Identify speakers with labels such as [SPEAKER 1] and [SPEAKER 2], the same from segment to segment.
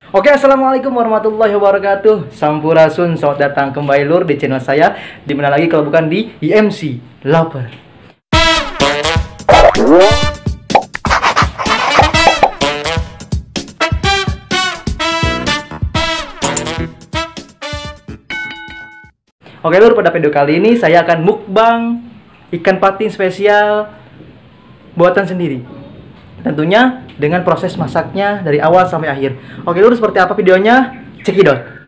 [SPEAKER 1] Oke, assalamualaikum warahmatullahi wabarakatuh. Sampurasun, selamat datang kembali lur di channel saya. Dimana lagi kalau bukan di IMC Lover. Oke lur, pada video kali ini saya akan mukbang ikan patin spesial buatan sendiri. Tentunya dengan proses masaknya dari awal sampai akhir. Oke lur, seperti apa videonya? Cekidot.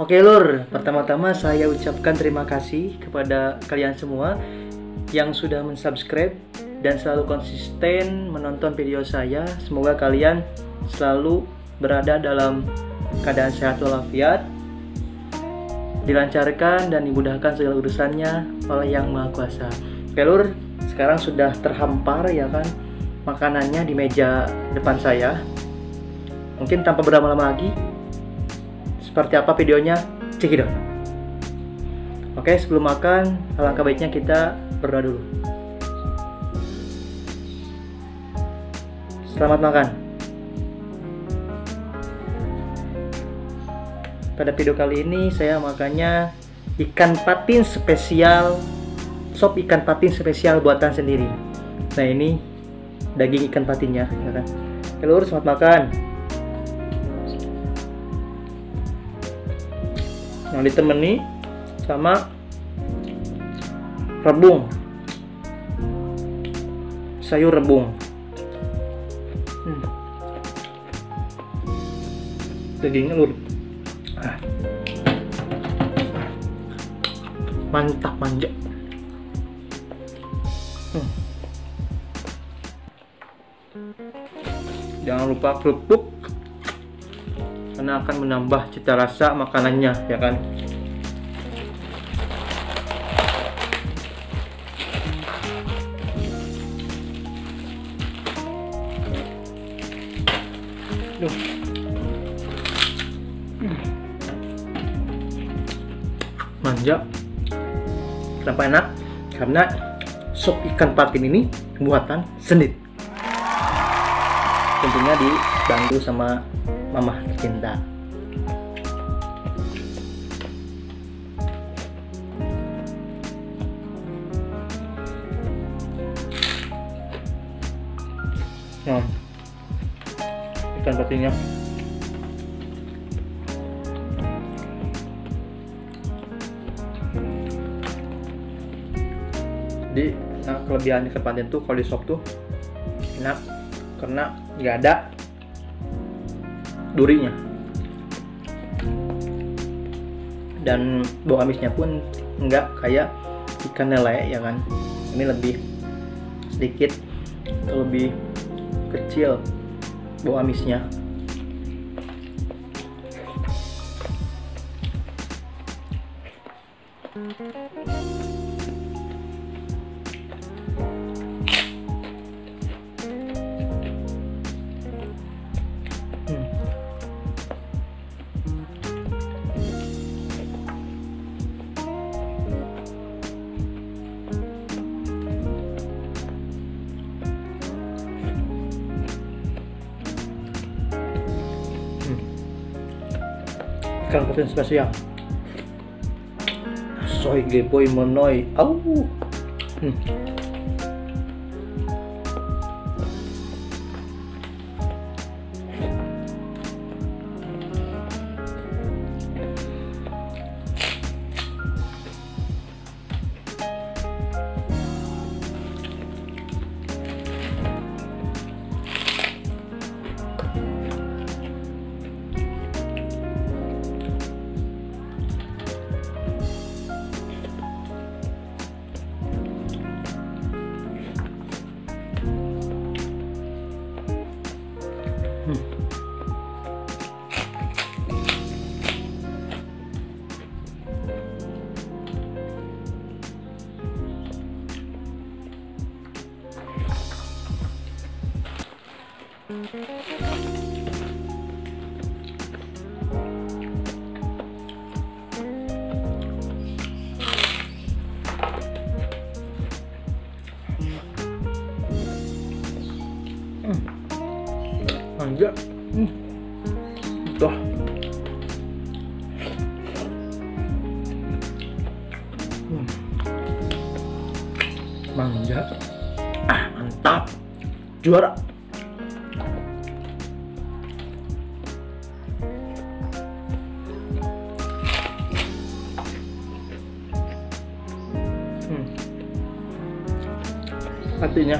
[SPEAKER 1] Oke lur, pertama-tama saya ucapkan terima kasih kepada kalian semua yang sudah mensubscribe dan selalu konsisten menonton video saya. Semoga kalian selalu berada dalam keadaan sehat walafiat, dilancarkan dan dimudahkan segala urusannya oleh Yang Maha Kuasa. Oke lur, sekarang sudah terhampar ya kan makanannya di meja depan saya. Mungkin tanpa berlama-lama lagi, seperti apa videonya? Cekidot. Oke, sebelum makan, alangkah baiknya kita berdoa dulu. Selamat makan. Pada video kali ini saya makannya ikan patin spesial, sop ikan patin spesial buatan sendiri. Nah ini daging ikan patinnya, ya kan? Oke lur, selamat makan. Yang ditemani sama rebung, sayur rebung. Dagingnya lur, mantap manja. Jangan lupa kerupuk karena akan menambah cita rasa makanannya, ya kan? Manja. Kenapa enak? Karena sop ikan patin ini buatan sendiri. Tentunya dibantu sama mama tercinta. Nah, ikan patinnya jadi, nah kelebihan ikan patin tuh kalau di sop tuh enak karena nggak ada durinya, dan bau amisnya pun nggak kayak ikan lele, ya kan? Ini lebih sedikit, lebih kecil bau amisnya. ikan patin spesial. Soy geboy monoy. Au. Manja. Tuh. Manja. Mantap. Juara. Hatinya.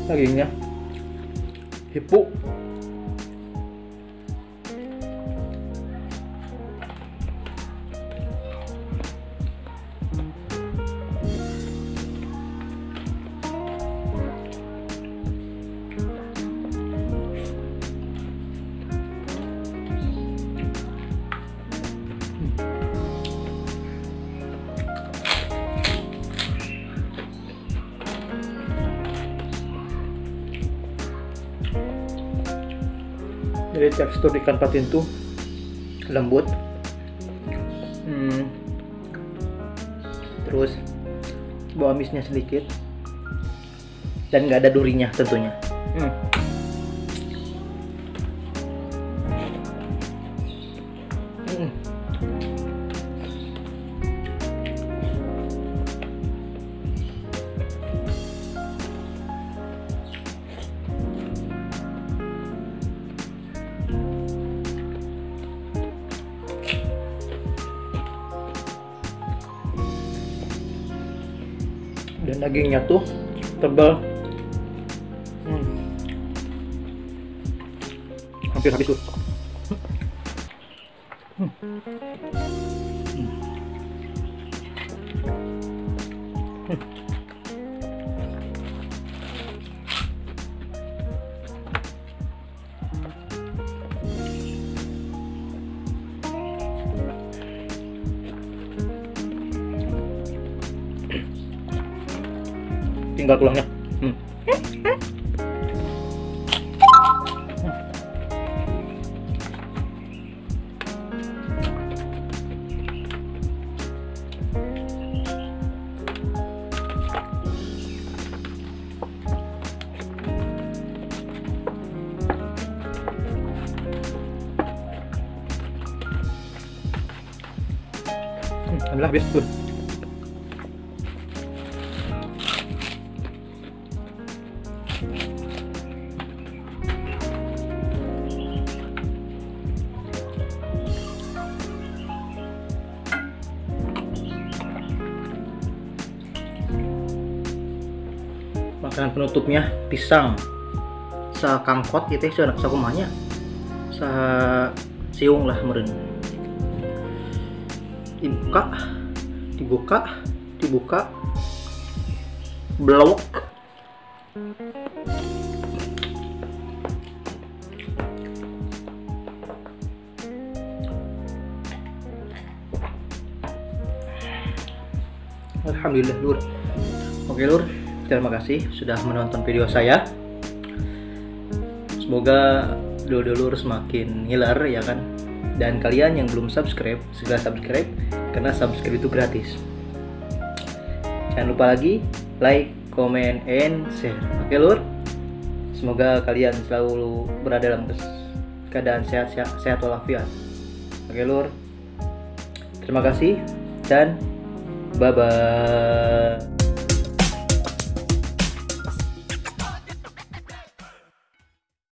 [SPEAKER 1] Dagingnya empuk. Jadi tekstur ikan patin tuh lembut, terus bau amisnya sedikit, dan nggak ada durinya tentunya. Dan dagingnya tuh tebal, hampir habis tuh. Tinggal tulangnya. Alhamdulillah habis tuh. Makanan penutupnya pisang sakangkot gitu ya, sakumanya sa siung lah meren. Dibuka dibuka, blok. Alhamdulillah lur. Oke lur, terima kasih sudah menonton video saya. Semoga dulur-dulur semakin ngiler ya kan. Dan kalian yang belum subscribe, segera subscribe karena subscribe itu gratis. Jangan lupa lagi like, comment, and share. Oke lur. Semoga kalian selalu berada dalam keadaan sehat walafiat. Oke lur. Terima kasih dan bye-bye.